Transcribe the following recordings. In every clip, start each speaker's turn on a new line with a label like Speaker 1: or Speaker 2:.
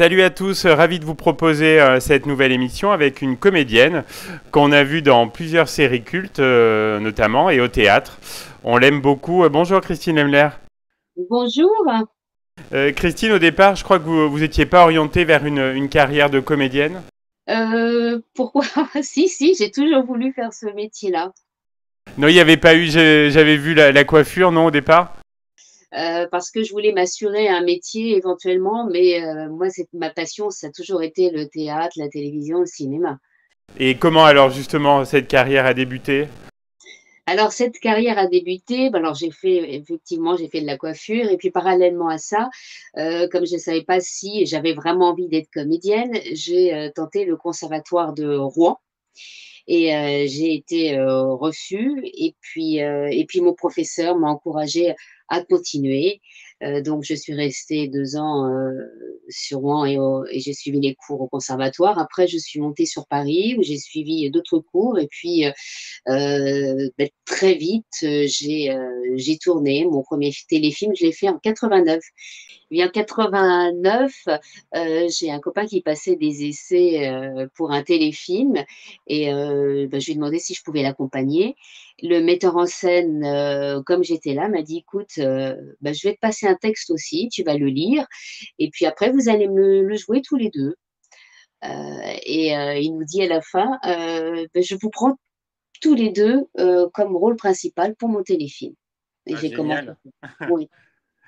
Speaker 1: Salut à tous, ravi de vous proposer cette nouvelle émission avec une comédienne qu'on a vue dans plusieurs séries cultes notamment et au théâtre. On l'aime beaucoup. Bonjour Christine Lemler.
Speaker 2: Bonjour.
Speaker 1: Christine, au départ, je crois que vous étiez pas orientée vers une carrière de comédienne.
Speaker 2: Pourquoi? Si, si, j'ai toujours voulu faire ce métier-là.
Speaker 1: Non, il n'y avait pas eu, j'avais vu la coiffure, non, au départ.
Speaker 2: Parce que je voulais m'assurer un métier éventuellement, mais moi, c'est ma passion, ça a toujours été le théâtre, la télévision, le cinéma.
Speaker 1: Et comment alors justement cette carrière a débuté?
Speaker 2: Alors, cette carrière a débuté, alors j'ai fait de la coiffure et puis parallèlement à ça, comme je ne savais pas si j'avais vraiment envie d'être comédienne, j'ai tenté le conservatoire de Rouen. Et j'ai été reçue et puis mon professeur m'a encouragée à continuer. Donc je suis restée 2 ans, sur Rouen et j'ai suivi les cours au conservatoire. Après je suis montée sur Paris où j'ai suivi d'autres cours et puis, très vite, j'ai tourné. Mon premier téléfilm, je l'ai fait en 89. Et en 89, j'ai un copain qui passait des essais, pour un téléfilm et je lui ai demandé si je pouvais l'accompagner. Le metteur en scène, comme j'étais là, m'a dit: «Écoute, je vais te passer un texte aussi, tu vas le lire et puis après vous allez me le jouer tous les 2». Il nous dit à la fin: «Je vous prends tous les 2 comme rôle principal pour mon téléfilm». Et
Speaker 1: Ah,
Speaker 2: j'ai commencé.
Speaker 1: génial.
Speaker 2: Oui,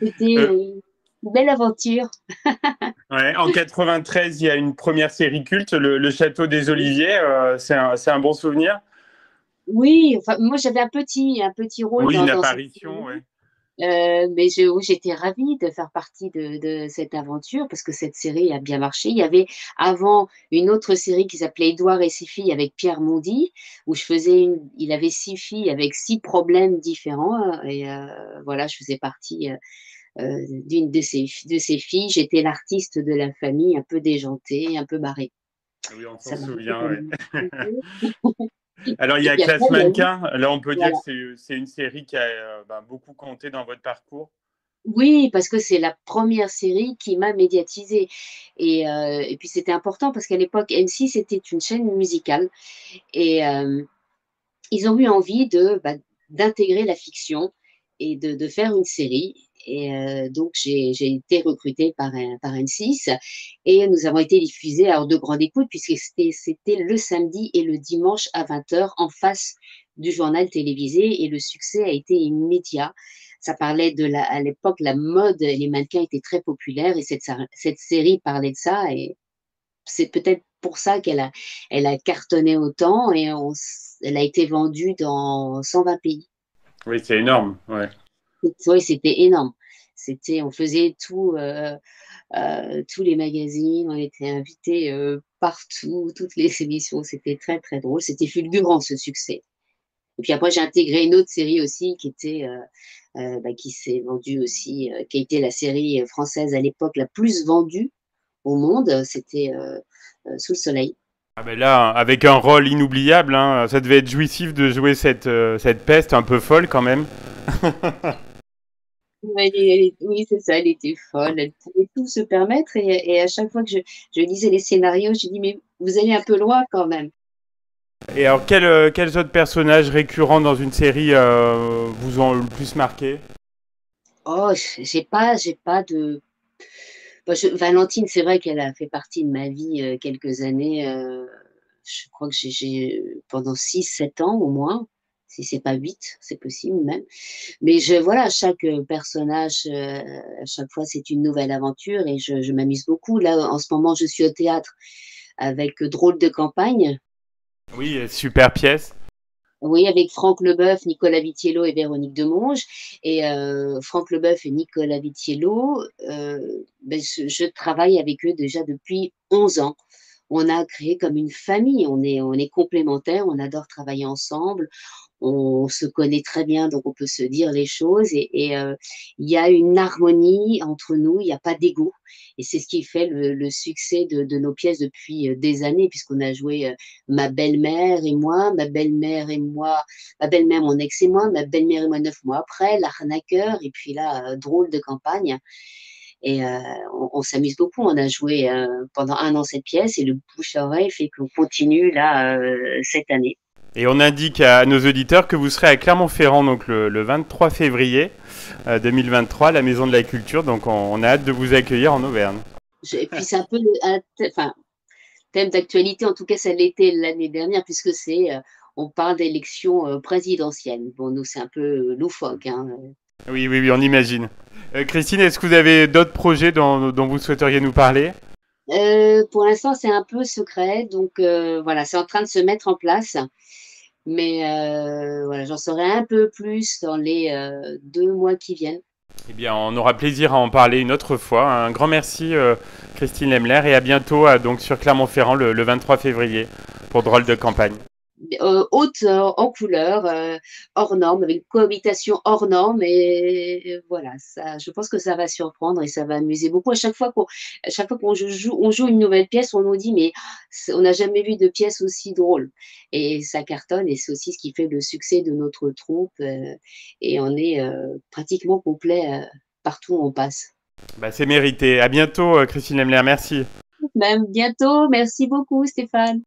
Speaker 2: c'était,
Speaker 1: Euh,
Speaker 2: une belle aventure.
Speaker 1: ouais, en 93, il y a une première série culte, le Château des Oliviers. C'est un bon souvenir.
Speaker 2: Oui, enfin, moi j'avais un petit rôle
Speaker 1: Oui, une
Speaker 2: dans cette
Speaker 1: apparition,
Speaker 2: série,
Speaker 1: ouais.
Speaker 2: mais oui, j'étais ravie de faire partie de cette aventure parce que cette série a bien marché. Il y avait avant une autre série qui s'appelait Édouard et ses filles avec Pierre Mondy, où il avait 6 filles avec 6 problèmes différents, et voilà, je faisais partie, d'une de ces filles. J'étais l'artiste de la famille, un peu déjantée, un peu barrée.
Speaker 1: Oui, on s'en
Speaker 2: Ça m'a beaucoup
Speaker 1: souvient, ouais.
Speaker 2: amusée.
Speaker 1: Alors, il y
Speaker 2: Et
Speaker 1: a
Speaker 2: puis après,
Speaker 1: Classe
Speaker 2: il y a eu,
Speaker 1: Mannequin. Là, on peut dire que
Speaker 2: voilà.
Speaker 1: c'est une série qui a beaucoup compté dans votre parcours.
Speaker 2: Oui, parce que c'est la première série qui m'a médiatisée et puis c'était important parce qu'à l'époque, M6 était une chaîne musicale et ils ont eu envie d'intégrer la fiction et de faire une série et donc j'ai été recrutée par M6 et nous avons été diffusés à heure de grande écoute puisque c'était le samedi et le dimanche à 20 heures en face du journal télévisé et le succès a été immédiat. Ça parlait à l'époque, la mode, les mannequins étaient très populaires et cette série parlait de ça et c'est peut-être pour ça elle a cartonné autant et elle a été vendue dans 120 pays.
Speaker 1: Oui, c'est énorme, ouais.
Speaker 2: Oui, c'était énorme. On faisait tous les magazines, on était invités, partout, toutes les émissions, c'était très, très drôle. C'était fulgurant ce succès. Et puis après, j'ai intégré une autre série aussi qui s'est vendue aussi, qui a été la série française à l'époque la plus vendue au monde, c'était Sous le soleil.
Speaker 1: Ah ben là, avec un rôle inoubliable, hein, ça devait être jouissif de jouer cette peste un peu folle quand même.
Speaker 2: Ouais, oui, c'est ça, elle était folle, elle pouvait tout se permettre et à chaque fois que je lisais les scénarios, je dis: «Mais vous allez un peu loin quand même».
Speaker 1: Et alors, quels autres personnages récurrents dans une série vous ont le plus marqué?
Speaker 2: Oh, j'ai pas de Valentine, c'est vrai qu'elle a fait partie de ma vie, quelques années, je crois que pendant 6 7 ans au moins, si c'est pas 8, c'est possible même. Mais voilà, chaque, personnage, à chaque fois, c'est une nouvelle aventure et je m'amuse beaucoup. Là, en ce moment, je suis au théâtre avec, Drôle de campagne.
Speaker 1: Oui, super pièce.
Speaker 2: Oui, avec Franck Leboeuf, Nicolas Vitiello et Véronique Demonge et Franck Leboeuf et Nicolas Vitiello, je travaille avec eux déjà depuis 11 ans. On a créé comme une famille, on est complémentaires, on adore travailler ensemble, on se connaît très bien, donc on peut se dire les choses il y a une harmonie entre nous, il y a pas d'ego et c'est ce qui fait le succès de nos pièces depuis, des années puisqu'on a joué, ma belle-mère et moi, ma belle-mère, mon ex et moi, ma belle-mère et moi 9 mois après, L'arnaqueur et puis là, Drôle de campagne et on s'amuse beaucoup. On a joué, pendant 1 an cette pièce et le bouche à oreille fait qu'on continue là, cette année.
Speaker 1: Et on indique à nos auditeurs que vous serez à Clermont-Ferrand donc le 23 février 2023 à la Maison de la Culture. Donc on a hâte de vous accueillir en Auvergne.
Speaker 2: Et puis c'est un peu enfin, thème d'actualité, en tout cas ça l'était l'année dernière puisque on parle d'élections présidentielles. Bon, nous c'est un peu loufoque, hein.
Speaker 1: Oui, oui, oui, on imagine. Christine, est-ce que vous avez d'autres projets dont vous souhaiteriez nous parler?
Speaker 2: Pour l'instant c'est un peu secret, donc voilà, c'est en train de se mettre en place. Mais voilà, j'en saurai un peu plus dans les 2 mois qui viennent.
Speaker 1: Eh bien, on aura plaisir à en parler une autre fois. Un grand merci, Christine Lemler, et à bientôt donc sur Clermont-Ferrand le 23 février pour Drôle de campagne.
Speaker 2: Haute en couleur, hors norme, avec une cohabitation hors norme et voilà, ça je pense que ça va surprendre et ça va amuser beaucoup. À chaque fois qu'on on joue une nouvelle pièce, on nous dit: «Mais on n'a jamais vu de pièce aussi drôle» et ça cartonne et c'est aussi ce qui fait le succès de notre troupe, et on est, pratiquement complet, partout où on passe.
Speaker 1: Bah, c'est mérité. À bientôt, Christine Lemler. Merci.
Speaker 2: Même bientôt, merci beaucoup Stéphane.